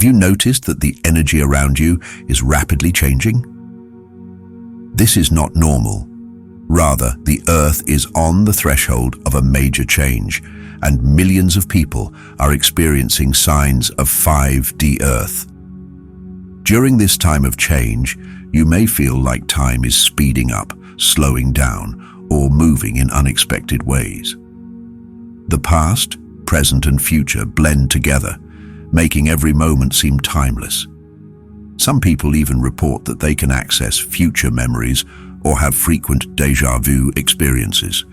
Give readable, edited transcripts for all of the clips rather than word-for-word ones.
Have you noticed that the energy around you is rapidly changing? This is not normal. Rather, the Earth is on the threshold of a major change, and millions of people are experiencing signs of 5D Earth. During this time of change, you may feel like time is speeding up, slowing down, or moving in unexpected ways. The past, present, and future blend together, making every moment seem timeless. Some people even report that they can access future memories or have frequent déjà vu experiences.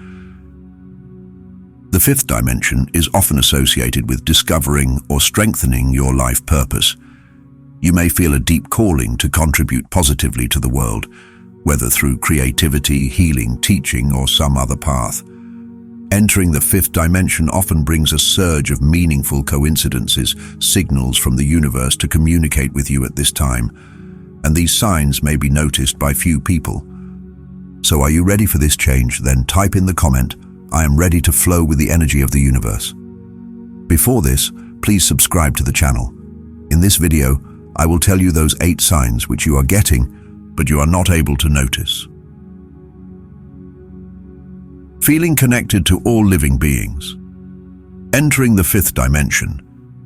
The fifth dimension is often associated with discovering or strengthening your life purpose. You may feel a deep calling to contribute positively to the world, whether through creativity, healing, teaching, or some other path. Entering the fifth dimension often brings a surge of meaningful coincidences, signals from the universe to communicate with you at this time, and these signs may be noticed by few people. So are you ready for this change? Then type in the comment, "I am ready to flow with the energy of the universe." Before this, please subscribe to the channel. In this video, I will tell you those 8 signs which you are getting, but you are not able to notice. Feeling connected to all living beings. Entering the fifth dimension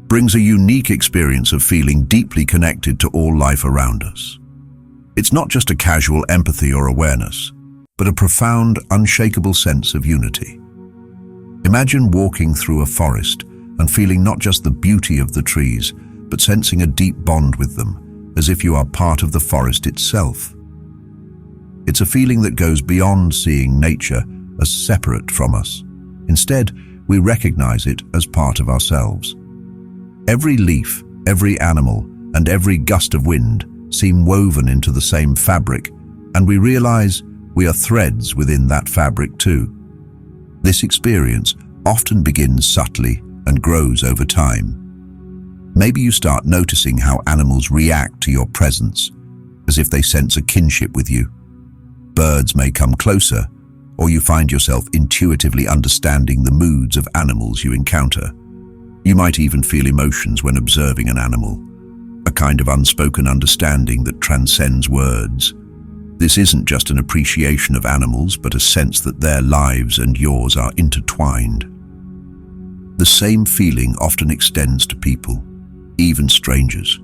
brings a unique experience of feeling deeply connected to all life around us. It's not just a casual empathy or awareness, but a profound, unshakable sense of unity. Imagine walking through a forest and feeling not just the beauty of the trees, but sensing a deep bond with them, as if you are part of the forest itself. It's a feeling that goes beyond seeing nature as separate from us. Instead, we recognize it as part of ourselves. Every leaf, every animal, and every gust of wind seem woven into the same fabric, and we realize we are threads within that fabric too. This experience often begins subtly and grows over time. Maybe you start noticing how animals react to your presence, as if they sense a kinship with you. Birds may come closer, or you find yourself intuitively understanding the moods of animals you encounter. You might even feel emotions when observing an animal, a kind of unspoken understanding that transcends words. This isn't just an appreciation of animals, but a sense that their lives and yours are intertwined. The same feeling often extends to people, even strangers.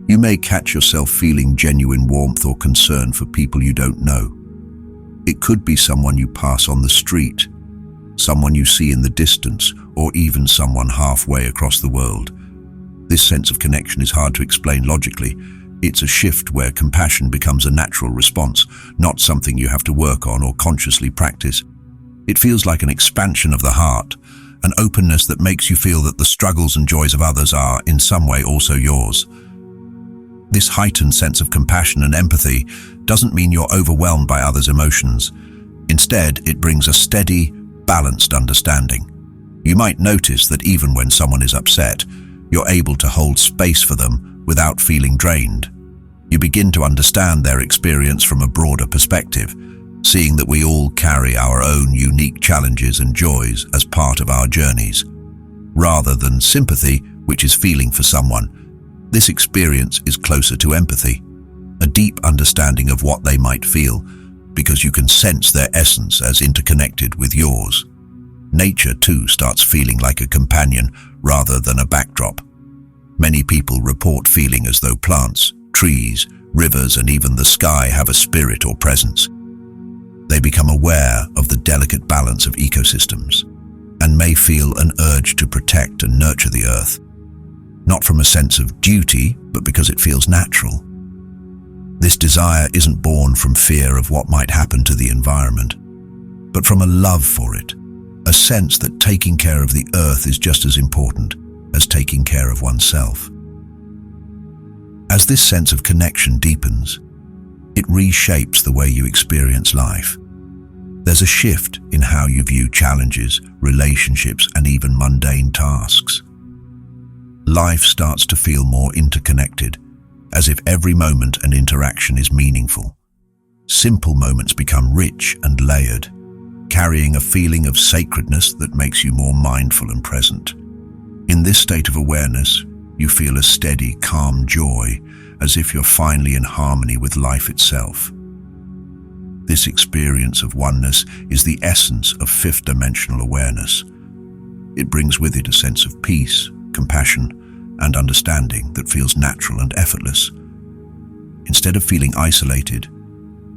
You may catch yourself feeling genuine warmth or concern for people you don't know. It could be someone you pass on the street, someone you see in the distance, or even someone halfway across the world. This sense of connection is hard to explain logically. It's a shift where compassion becomes a natural response, not something you have to work on or consciously practice. It feels like an expansion of the heart, an openness that makes you feel that the struggles and joys of others are, in some way, also yours. This heightened sense of compassion and empathy doesn't mean you're overwhelmed by others' emotions. Instead, it brings a steady, balanced understanding. You might notice that even when someone is upset, you're able to hold space for them without feeling drained. You begin to understand their experience from a broader perspective, seeing that we all carry our own unique challenges and joys as part of our journeys. Rather than sympathy, which is feeling for someone, this experience is closer to empathy, a deep understanding of what they might feel, because you can sense their essence as interconnected with yours. Nature, too, starts feeling like a companion rather than a backdrop. Many people report feeling as though plants, trees, rivers, and even the sky have a spirit or presence. They become aware of the delicate balance of ecosystems and may feel an urge to protect and nurture the earth, not from a sense of duty, but because it feels natural. This desire isn't born from fear of what might happen to the environment, but from a love for it, a sense that taking care of the earth is just as important as taking care of oneself. As this sense of connection deepens, it reshapes the way you experience life. There's a shift in how you view challenges, relationships, and even mundane tasks. Life starts to feel more interconnected, as if every moment and interaction is meaningful. Simple moments become rich and layered, carrying a feeling of sacredness that makes you more mindful and present. In this state of awareness, You feel a steady, calm joy, as if you're finally in harmony with life itself. This experience of oneness is the essence of fifth-dimensional awareness. It brings with it a sense of peace, compassion, and understanding that feels natural and effortless. Instead of feeling isolated,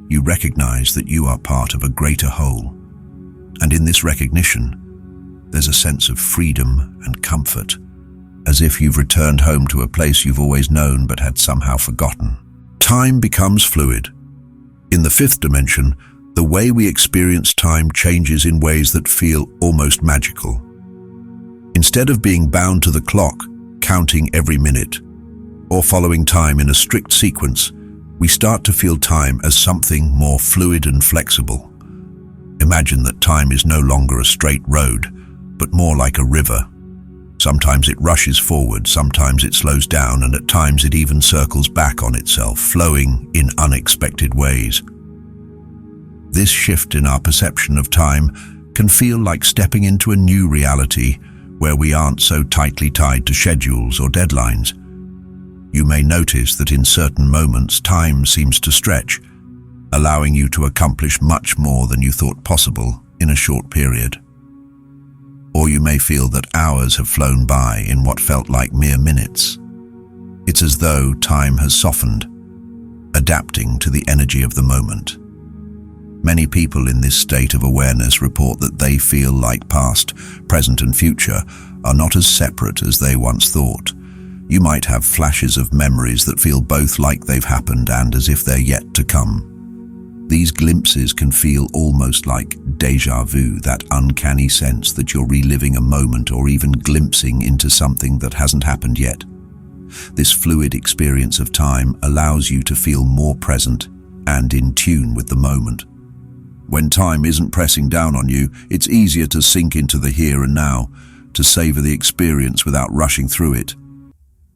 you recognize that you are part of a greater whole. And in this recognition, there's a sense of freedom and comfort, as if you've returned home to a place you've always known but had somehow forgotten. Time becomes fluid. In the fifth dimension, the way we experience time changes in ways that feel almost magical. Instead of being bound to the clock, counting every minute, or following time in a strict sequence, we start to feel time as something more fluid and flexible. Imagine that time is no longer a straight road, but more like a river. Sometimes it rushes forward, sometimes it slows down, and at times it even circles back on itself, flowing in unexpected ways. This shift in our perception of time can feel like stepping into a new reality where we aren't so tightly tied to schedules or deadlines. You may notice that in certain moments time seems to stretch, allowing you to accomplish much more than you thought possible in a short period. Or you may feel that hours have flown by in what felt like mere minutes. It's as though time has softened, adapting to the energy of the moment. Many people in this state of awareness report that they feel like past, present, and future are not as separate as they once thought. You might have flashes of memories that feel both like they've happened and as if they're yet to come. These glimpses can feel almost like déjà vu, that uncanny sense that you're reliving a moment or even glimpsing into something that hasn't happened yet. This fluid experience of time allows you to feel more present and in tune with the moment. When time isn't pressing down on you, it's easier to sink into the here and now, to savor the experience without rushing through it.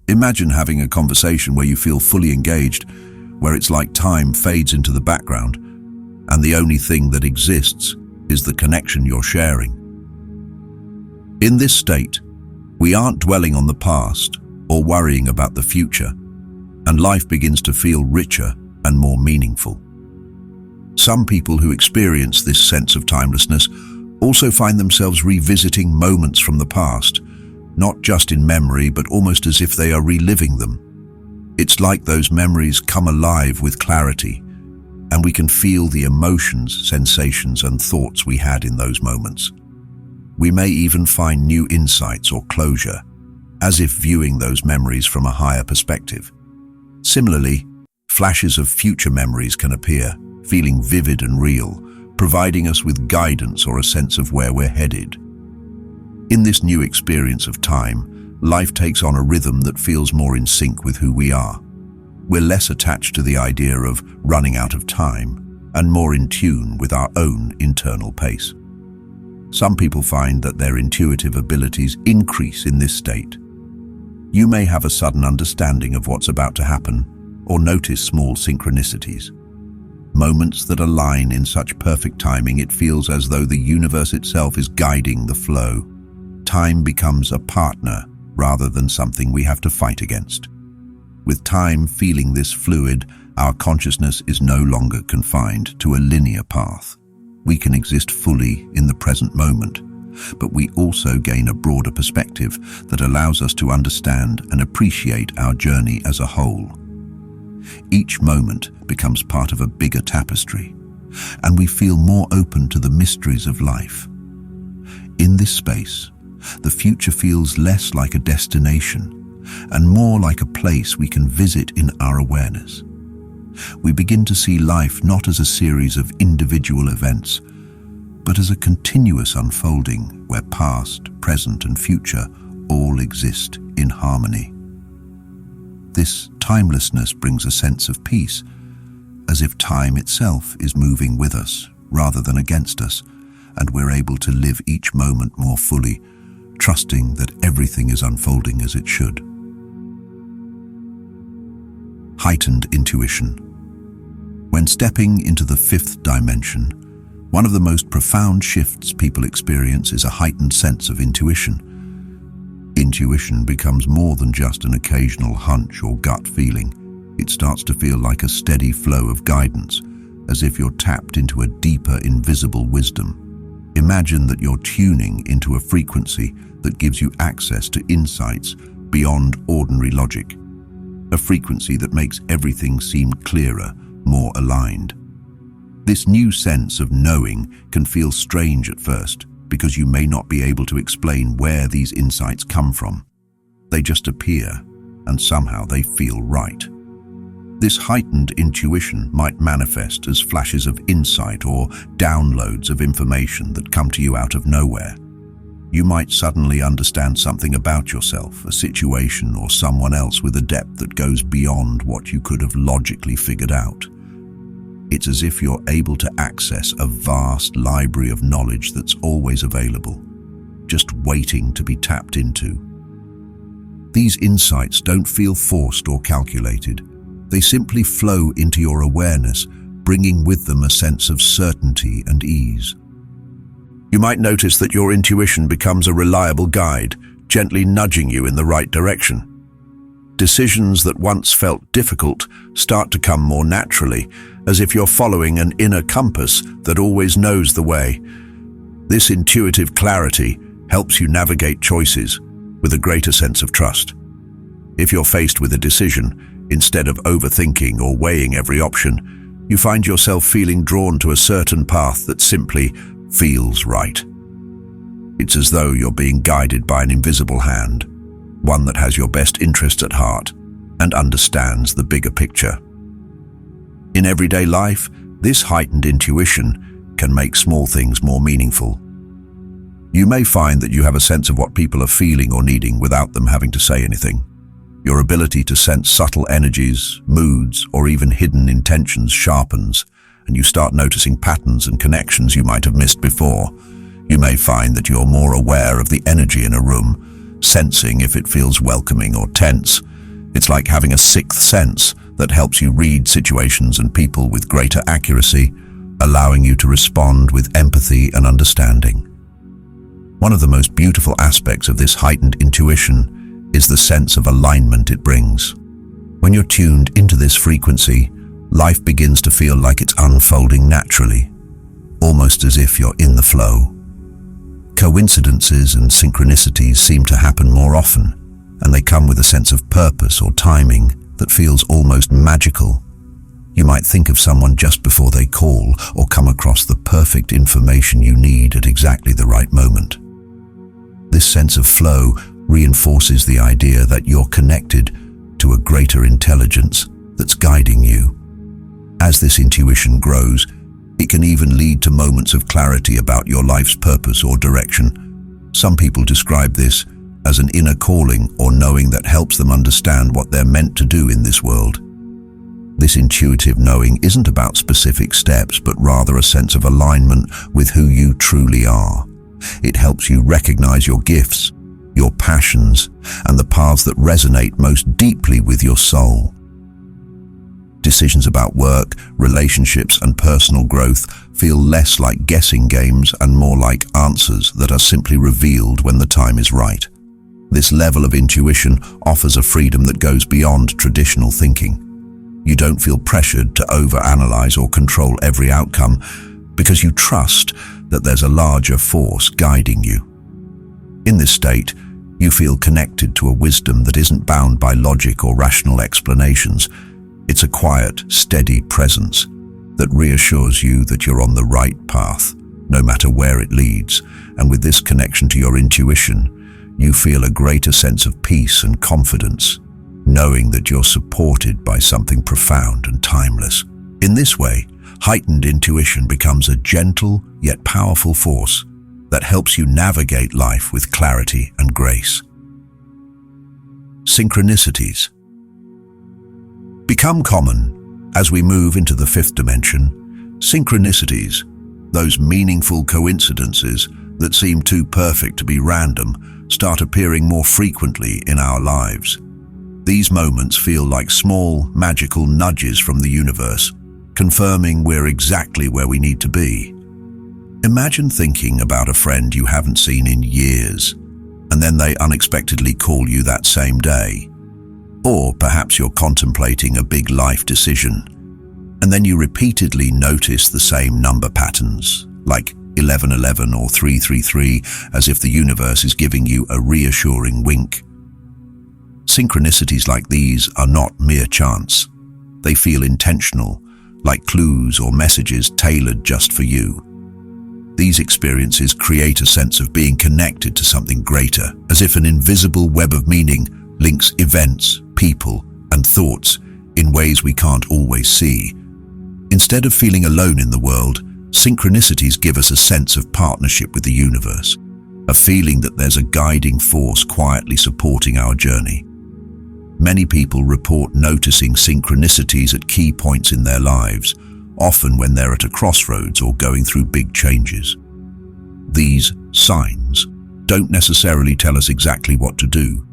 Imagine having a conversation where you feel fully engaged, where it's like time fades into the background, and the only thing that exists is the connection you're sharing. In this state, we aren't dwelling on the past or worrying about the future, and life begins to feel richer and more meaningful. Some people who experience this sense of timelessness also find themselves revisiting moments from the past, not just in memory, but almost as if they are reliving them. It's like those memories come alive with clarity, and we can feel the emotions, sensations, and thoughts we had in those moments. We may even find new insights or closure, as if viewing those memories from a higher perspective. Similarly, flashes of future memories can appear, feeling vivid and real, providing us with guidance or a sense of where we're headed. In this new experience of time, life takes on a rhythm that feels more in sync with who we are. We're less attached to the idea of running out of time and more in tune with our own internal pace. Some people find that their intuitive abilities increase in this state. You may have a sudden understanding of what's about to happen or notice small synchronicities. Moments that align in such perfect timing it feels as though the universe itself is guiding the flow. Time becomes a partner rather than something we have to fight against. With time feeling this fluid, our consciousness is no longer confined to a linear path. We can exist fully in the present moment, but we also gain a broader perspective that allows us to understand and appreciate our journey as a whole. Each moment becomes part of a bigger tapestry, and we feel more open to the mysteries of life. In this space, the future feels less like a destination and more like a place we can visit in our awareness. We begin to see life not as a series of individual events, but as a continuous unfolding where past, present, and future all exist in harmony. This timelessness brings a sense of peace, as if time itself is moving with us rather than against us, and we're able to live each moment more fully, trusting that everything is unfolding as it should. Heightened intuition. When stepping into the fifth dimension, one of the most profound shifts people experience is a heightened sense of intuition. Intuition becomes more than just an occasional hunch or gut feeling. It starts to feel like a steady flow of guidance, as if you're tapped into a deeper, invisible wisdom. Imagine that you're tuning into a frequency that gives you access to insights beyond ordinary logic. A frequency that makes everything seem clearer, more aligned. This new sense of knowing can feel strange at first, because you may not be able to explain where these insights come from. They just appear, and somehow they feel right. This heightened intuition might manifest as flashes of insight or downloads of information that come to you out of nowhere. You might suddenly understand something about yourself, a situation, or someone else with a depth that goes beyond what you could have logically figured out. It's as if you're able to access a vast library of knowledge that's always available, just waiting to be tapped into. These insights don't feel forced or calculated. They simply flow into your awareness, bringing with them a sense of certainty and ease. You might notice that your intuition becomes a reliable guide, gently nudging you in the right direction. Decisions that once felt difficult start to come more naturally, as if you're following an inner compass that always knows the way. This intuitive clarity helps you navigate choices with a greater sense of trust. If you're faced with a decision, instead of overthinking or weighing every option, you find yourself feeling drawn to a certain path that simply feels right. It's as though you're being guided by an invisible hand, one that has your best interest at heart and understands the bigger picture. In everyday life, this heightened intuition can make small things more meaningful. You may find that you have a sense of what people are feeling or needing without them having to say anything. Your ability to sense subtle energies, moods, or even hidden intentions sharpens, and you start noticing patterns and connections you might have missed before. You may find that you're more aware of the energy in a room, sensing if it feels welcoming or tense. It's like having a sixth sense that helps you read situations and people with greater accuracy, allowing you to respond with empathy and understanding. One of the most beautiful aspects of this heightened intuition is the sense of alignment it brings. When you're tuned into this frequency, life begins to feel like it's unfolding naturally, almost as if you're in the flow. Coincidences and synchronicities seem to happen more often, and they come with a sense of purpose or timing that feels almost magical. You might think of someone just before they call, or come across the perfect information you need at exactly the right moment. This sense of flow reinforces the idea that you're connected to a greater intelligence that's guiding you. As this intuition grows, it can even lead to moments of clarity about your life's purpose or direction. Some people describe this as an inner calling or knowing that helps them understand what they're meant to do in this world. This intuitive knowing isn't about specific steps, but rather a sense of alignment with who you truly are. It helps you recognize your gifts, your passions, and the paths that resonate most deeply with your soul. Decisions about work, relationships, and personal growth feel less like guessing games and more like answers that are simply revealed when the time is right. This level of intuition offers a freedom that goes beyond traditional thinking. You don't feel pressured to overanalyze or control every outcome because you trust that there's a larger force guiding you. In this state, you feel connected to a wisdom that isn't bound by logic or rational explanations. It's a quiet, steady presence that reassures you that you're on the right path, no matter where it leads. And with this connection to your intuition, you feel a greater sense of peace and confidence, knowing that you're supported by something profound and timeless. In this way, heightened intuition becomes a gentle yet powerful force that helps you navigate life with clarity and grace. Synchronicities become common as we move into the fifth dimension. Synchronicities, those meaningful coincidences that seem too perfect to be random, start appearing more frequently in our lives. These moments feel like small, magical nudges from the universe, confirming we're exactly where we need to be. Imagine thinking about a friend you haven't seen in years. and then they unexpectedly call you that same day. Or perhaps you're contemplating a big life decision, and then you repeatedly notice the same number patterns, like 1111 or 333, as if the universe is giving you a reassuring wink. Synchronicities like these are not mere chance. They feel intentional, like clues or messages tailored just for you. These experiences create a sense of being connected to something greater, as if an invisible web of meaning links events, people, and thoughts in ways we can't always see. Instead of feeling alone in the world, synchronicities give us a sense of partnership with the universe, a feeling that there's a guiding force quietly supporting our journey. Many people report noticing synchronicities at key points in their lives, often when they're at a crossroads or going through big changes. These signs don't necessarily tell us exactly what to do,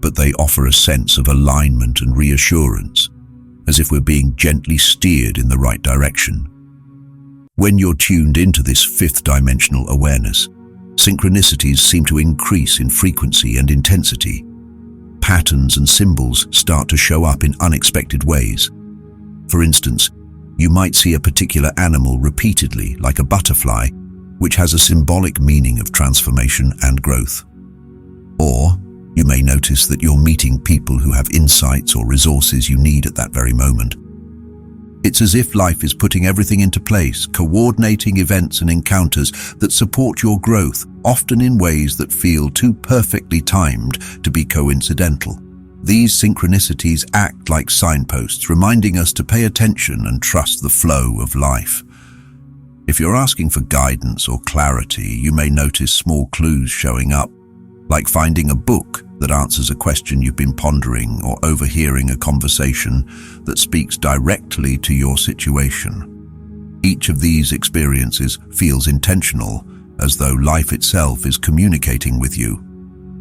but they offer a sense of alignment and reassurance, as if we're being gently steered in the right direction. When you're tuned into this fifth dimensional awareness, synchronicities seem to increase in frequency and intensity. Patterns and symbols start to show up in unexpected ways. For instance, you might see a particular animal repeatedly, like a butterfly, which has a symbolic meaning of transformation and growth. Or you may notice that you're meeting people who have insights or resources you need at that very moment. It's as if life is putting everything into place, coordinating events and encounters that support your growth, often in ways that feel too perfectly timed to be coincidental. These synchronicities act like signposts, reminding us to pay attention and trust the flow of life. If you're asking for guidance or clarity, you may notice small clues showing up, like finding a book that answers a question you've been pondering or overhearing a conversation that speaks directly to your situation. Each of these experiences feels intentional, as though life itself is communicating with you.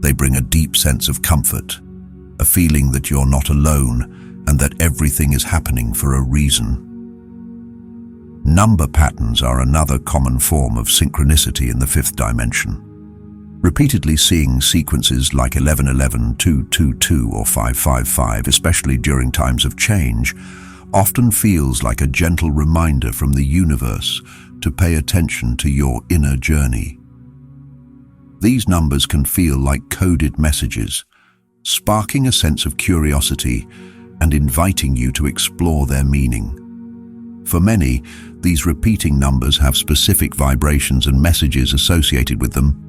They bring a deep sense of comfort, a feeling that you're not alone and that everything is happening for a reason. Number patterns are another common form of synchronicity in the fifth dimension. Repeatedly seeing sequences like 1111, 222, or 555, especially during times of change, often feels like a gentle reminder from the universe to pay attention to your inner journey. These numbers can feel like coded messages, sparking a sense of curiosity and inviting you to explore their meaning. For many, these repeating numbers have specific vibrations and messages associated with them.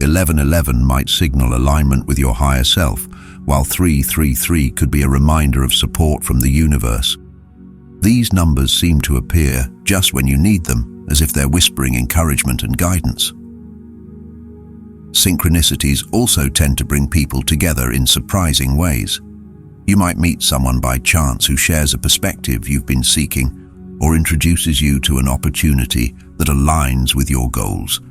1111 might signal alignment with your higher self, while 333 could be a reminder of support from the universe. These numbers seem to appear just when you need them, as if they're whispering encouragement and guidance. Synchronicities also tend to bring people together in surprising ways. You might meet someone by chance who shares a perspective you've been seeking, or introduces you to an opportunity that aligns with your goals.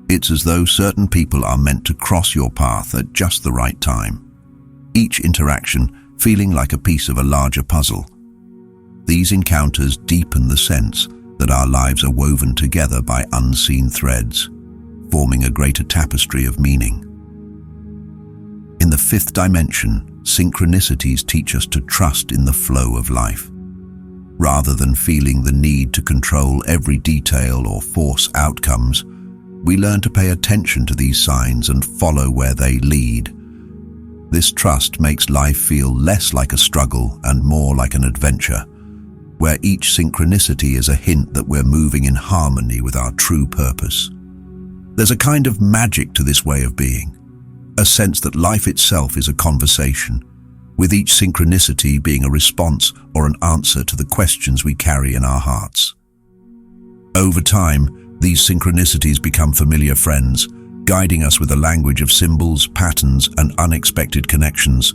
It's as though certain people are meant to cross your path at just the right time, each interaction feeling like a piece of a larger puzzle. These encounters deepen the sense that our lives are woven together by unseen threads, forming a greater tapestry of meaning. In the fifth dimension, synchronicities teach us to trust in the flow of life. Rather than feeling the need to control every detail or force outcomes, we learn to pay attention to these signs and follow where they lead. This trust makes life feel less like a struggle and more like an adventure, where each synchronicity is a hint that we're moving in harmony with our true purpose. There's a kind of magic to this way of being, a sense that life itself is a conversation, with each synchronicity being a response or an answer to the questions we carry in our hearts. Over time, these synchronicities become familiar friends, guiding us with a language of symbols, patterns, and unexpected connections.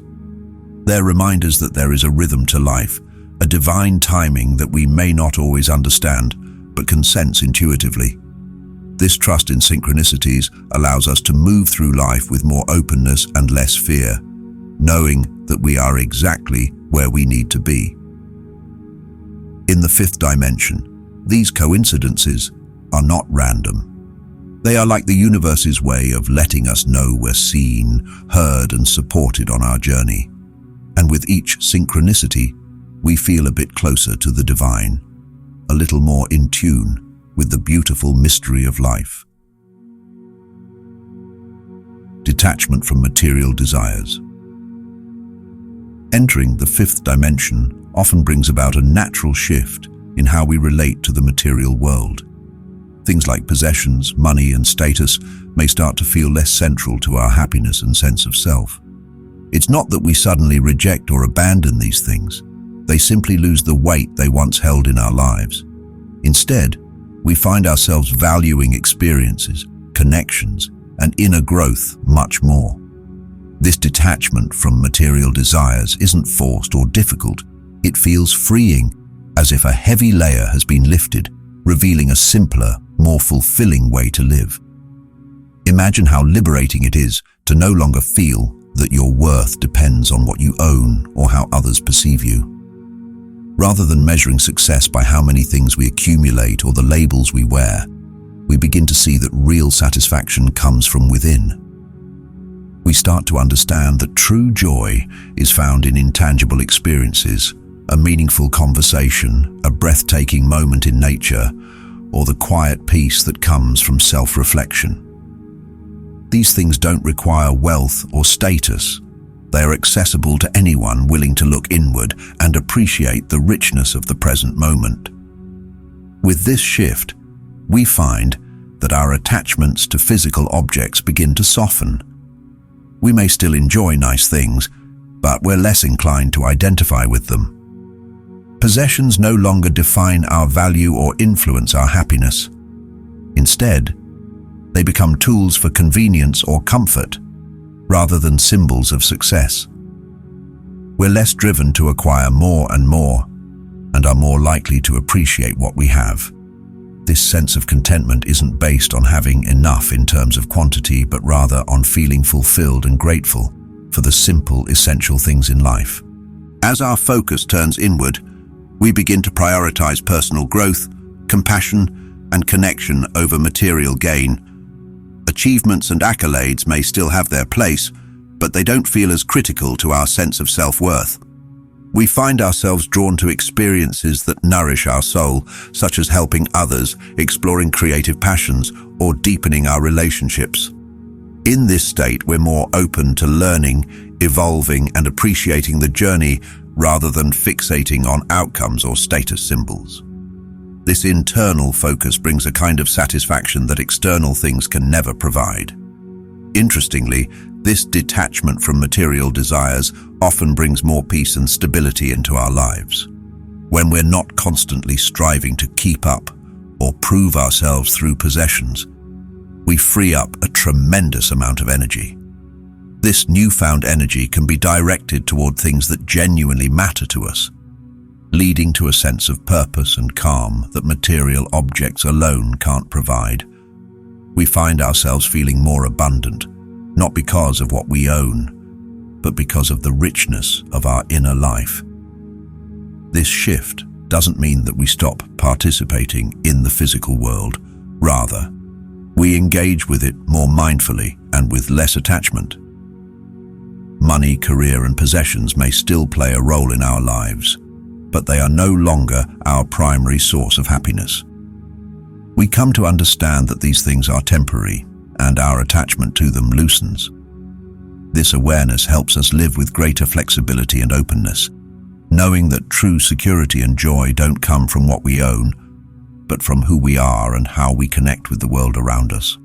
They're reminders that there is a rhythm to life, a divine timing that we may not always understand, but can sense intuitively. This trust in synchronicities allows us to move through life with more openness and less fear, knowing that we are exactly where we need to be. In the fifth dimension, these coincidences are not random. They are like the universe's way of letting us know we're seen, heard, and supported on our journey. And with each synchronicity, we feel a bit closer to the divine, a little more in tune with the beautiful mystery of life. Detachment from material desires. Entering the fifth dimension often brings about a natural shift in how we relate to the material world. Things like possessions, money, and status may start to feel less central to our happiness and sense of self. It's not that we suddenly reject or abandon these things. They simply lose the weight they once held in our lives. Instead, we find ourselves valuing experiences, connections, and inner growth much more. This detachment from material desires isn't forced or difficult. It feels freeing, as if a heavy layer has been lifted, revealing a simpler, more fulfilling way to live. Imagine how liberating it is to no longer feel that your worth depends on what you own or how others perceive you. Rather than measuring success by how many things we accumulate or the labels we wear, we begin to see that real satisfaction comes from within. We start to understand that true joy is found in intangible experiences, a meaningful conversation, a breathtaking moment in nature, or the quiet peace that comes from self-reflection. These things don't require wealth or status. They are accessible to anyone willing to look inward and appreciate the richness of the present moment. With this shift, we find that our attachments to physical objects begin to soften. We may still enjoy nice things, but we're less inclined to identify with them. Possessions no longer define our value or influence our happiness. Instead, they become tools for convenience or comfort, rather than symbols of success. We're less driven to acquire more and more, and are more likely to appreciate what we have. This sense of contentment isn't based on having enough in terms of quantity, but rather on feeling fulfilled and grateful for the simple, essential things in life. As our focus turns inward, we begin to prioritize personal growth, compassion, and connection over material gain. Achievements and accolades may still have their place, but they don't feel as critical to our sense of self-worth. We find ourselves drawn to experiences that nourish our soul, such as helping others, exploring creative passions, or deepening our relationships. In this state, we're more open to learning, evolving, and appreciating the journey rather than fixating on outcomes or status symbols. This internal focus brings a kind of satisfaction that external things can never provide. Interestingly, this detachment from material desires often brings more peace and stability into our lives. When we're not constantly striving to keep up or prove ourselves through possessions, we free up a tremendous amount of energy. This newfound energy can be directed toward things that genuinely matter to us, leading to a sense of purpose and calm that material objects alone can't provide. We find ourselves feeling more abundant, not because of what we own, but because of the richness of our inner life. This shift doesn't mean that we stop participating in the physical world. Rather, we engage with it more mindfully and with less attachment. Money, career, and possessions may still play a role in our lives, but they are no longer our primary source of happiness. We come to understand that these things are temporary, and our attachment to them loosens. This awareness helps us live with greater flexibility and openness, knowing that true security and joy don't come from what we own, but from who we are and how we connect with the world around us.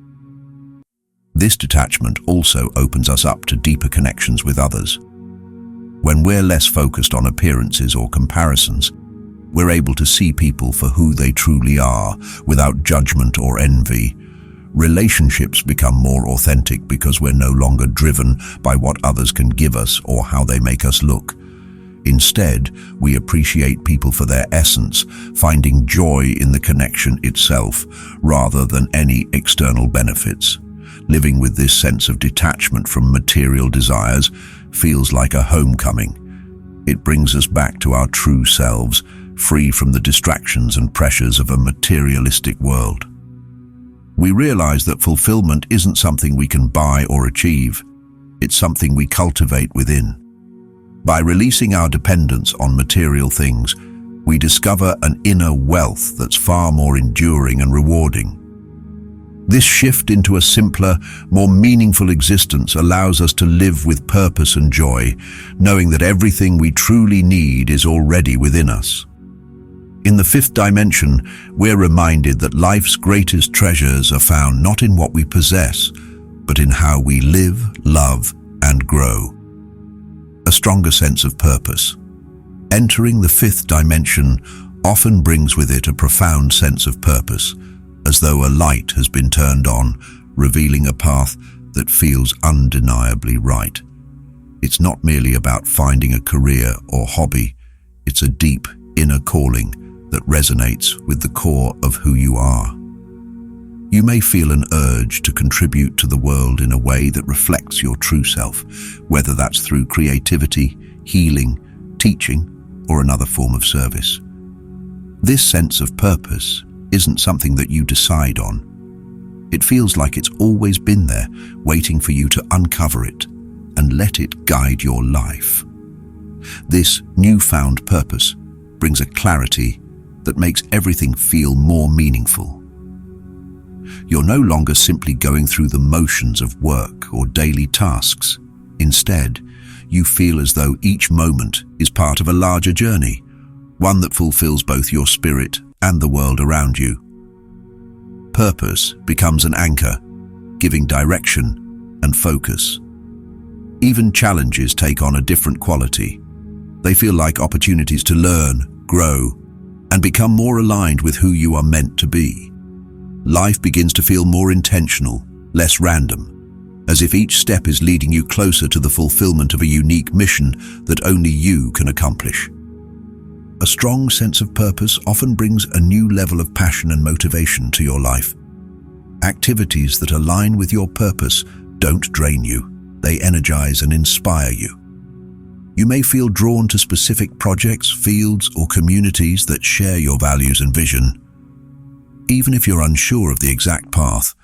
This detachment also opens us up to deeper connections with others. When we're less focused on appearances or comparisons, we're able to see people for who they truly are, without judgment or envy. Relationships become more authentic because we're no longer driven by what others can give us or how they make us look. Instead, we appreciate people for their essence, finding joy in the connection itself rather than any external benefits. Living with this sense of detachment from material desires feels like a homecoming. It brings us back to our true selves, free from the distractions and pressures of a materialistic world. we realize that fulfillment isn't something we can buy or achieve. It's something we cultivate within. By releasing our dependence on material things, we discover an inner wealth that's far more enduring and rewarding. This shift into a simpler, more meaningful existence allows us to live with purpose and joy, knowing that everything we truly need is already within us. In the fifth dimension, we're reminded that life's greatest treasures are found not in what we possess, but in how we live, love, and grow. A stronger sense of purpose. Entering the fifth dimension often brings with it a profound sense of purpose, as though a light has been turned on, revealing a path that feels undeniably right. It's not merely about finding a career or hobby, it's a deep inner calling that resonates with the core of who you are. You may feel an urge to contribute to the world in a way that reflects your true self, whether that's through creativity, healing, teaching, or another form of service. This sense of purpose isn't something that you decide on. It feels like it's always been there, waiting for you to uncover it and let it guide your life. This newfound purpose brings a clarity that makes everything feel more meaningful. You're no longer simply going through the motions of work or daily tasks. Instead, you feel as though each moment is part of a larger journey, one that fulfills both your spirit and the world around you. Purpose becomes an anchor, giving direction and focus. Even challenges take on a different quality. They feel like opportunities to learn, grow, and become more aligned with who you are meant to be. Life begins to feel more intentional, less random, as if each step is leading you closer to the fulfillment of a unique mission that only you can accomplish. A strong sense of purpose often brings a new level of passion and motivation to your life. Activities that align with your purpose don't drain you, they energize and inspire you. You may feel drawn to specific projects, fields, or communities that share your values and vision. Even if you're unsure of the exact path,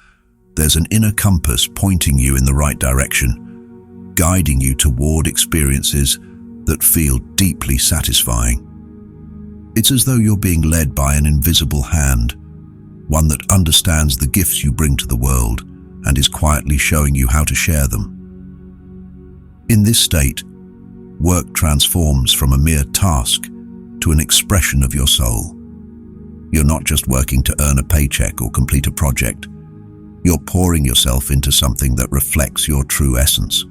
there's an inner compass pointing you in the right direction, guiding you toward experiences that feel deeply satisfying. It's as though you're being led by an invisible hand, one that understands the gifts you bring to the world and is quietly showing you how to share them. In this state, work transforms from a mere task to an expression of your soul. You're not just working to earn a paycheck or complete a project. You're pouring yourself into something that reflects your true essence.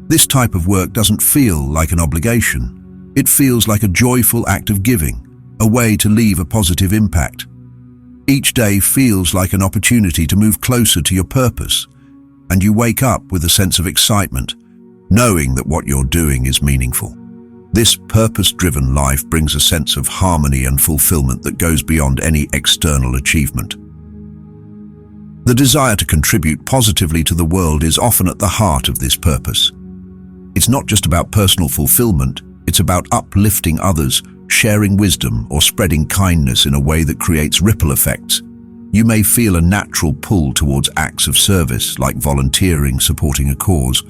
This type of work doesn't feel like an obligation. It feels like a joyful act of giving, a way to leave a positive impact. Each day feels like an opportunity to move closer to your purpose, and you wake up with a sense of excitement, knowing that what you're doing is meaningful. This purpose-driven life brings a sense of harmony and fulfillment that goes beyond any external achievement. The desire to contribute positively to the world is often at the heart of this purpose. It's not just about personal fulfillment, it's about uplifting others, sharing wisdom, or spreading kindness in a way that creates ripple effects. You may feel a natural pull towards acts of service, like volunteering, supporting a cause,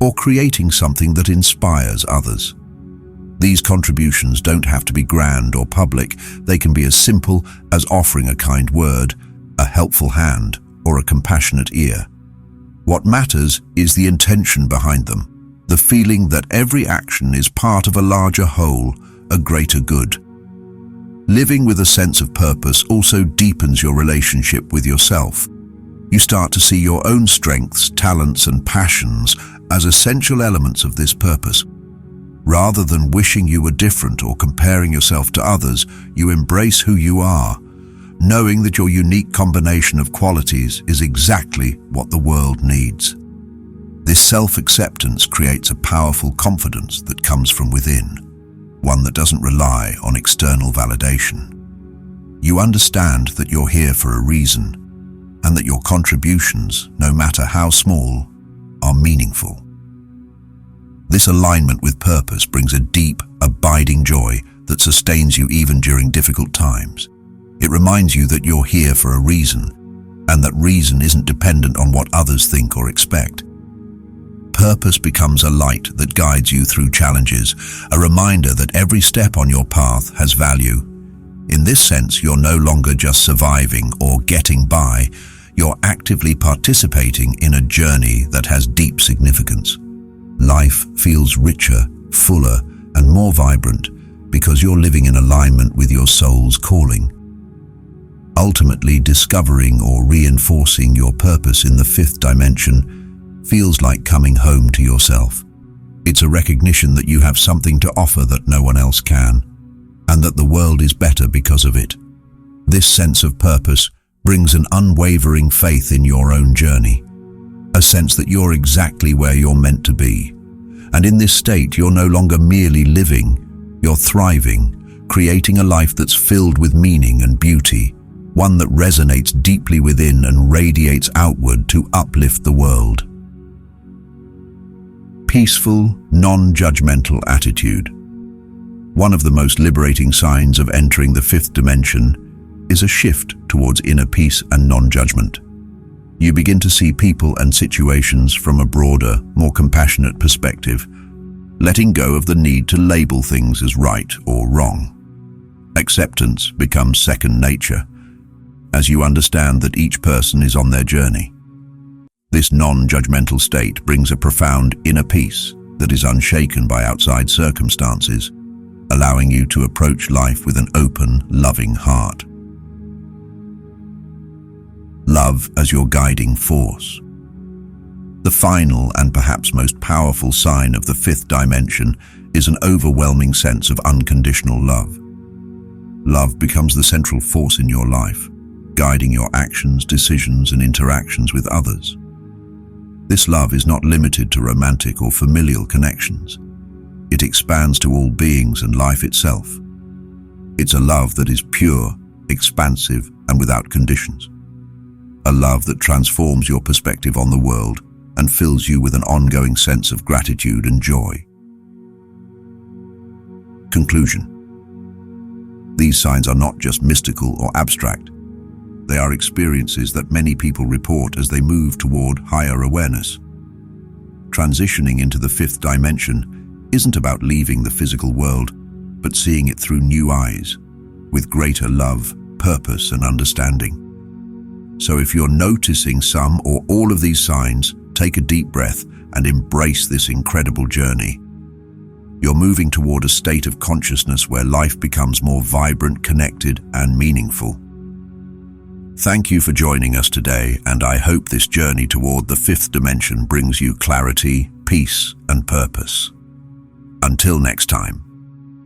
or creating something that inspires others. These contributions don't have to be grand or public. They can be as simple as offering a kind word, a helpful hand, or a compassionate ear. What matters is the intention behind them, the feeling that every action is part of a larger whole, a greater good. Living with a sense of purpose also deepens your relationship with yourself. You start to see your own strengths, talents, and passions as essential elements of this purpose. Rather than wishing you were different or comparing yourself to others, you embrace who you are, knowing that your unique combination of qualities is exactly what the world needs. This self-acceptance creates a powerful confidence that comes from within, one that doesn't rely on external validation. You understand that you're here for a reason, and that your contributions, no matter how small, are meaningful. This alignment with purpose brings a deep, abiding joy that sustains you even during difficult times. It reminds you that you're here for a reason, and that reason isn't dependent on what others think or expect. Purpose becomes a light that guides you through challenges, a reminder that every step on your path has value. In this sense, you're no longer just surviving or getting by, you're actively participating in a journey that has deep significance. Life feels richer, fuller, and more vibrant because you're living in alignment with your soul's calling. Ultimately, discovering or reinforcing your purpose in the fifth dimension feels like coming home to yourself. It's a recognition that you have something to offer that no one else can, and that the world is better because of it. This sense of purpose brings an unwavering faith in your own journey, a sense that you're exactly where you're meant to be. And in this state, you're no longer merely living, you're thriving, creating a life that's filled with meaning and beauty, one that resonates deeply within and radiates outward to uplift the world. Peaceful, non-judgmental attitude. One of the most liberating signs of entering the fifth dimension is a shift towards inner peace and non-judgment. You begin to see people and situations from a broader, more compassionate perspective, letting go of the need to label things as right or wrong. Acceptance becomes second nature, as you understand that each person is on their journey. This non-judgmental state brings a profound inner peace that is unshaken by outside circumstances, allowing you to approach life with an open, loving heart. Love as your guiding force. The final and perhaps most powerful sign of the fifth dimension is an overwhelming sense of unconditional love. Love becomes the central force in your life, guiding your actions, decisions, and interactions with others. This love is not limited to romantic or familial connections. It expands to all beings and life itself. It's a love that is pure, expansive, and without conditions. A love that transforms your perspective on the world and fills you with an ongoing sense of gratitude and joy. Conclusion. These signs are not just mystical or abstract. They are experiences that many people report as they move toward higher awareness. Transitioning into the fifth dimension isn't about leaving the physical world, but seeing it through new eyes, with greater love, purpose, and understanding. So if you're noticing some or all of these signs, take a deep breath and embrace this incredible journey. You're moving toward a state of consciousness where life becomes more vibrant, connected, and meaningful. Thank you for joining us today, and I hope this journey toward the fifth dimension brings you clarity, peace, and purpose. Until next time.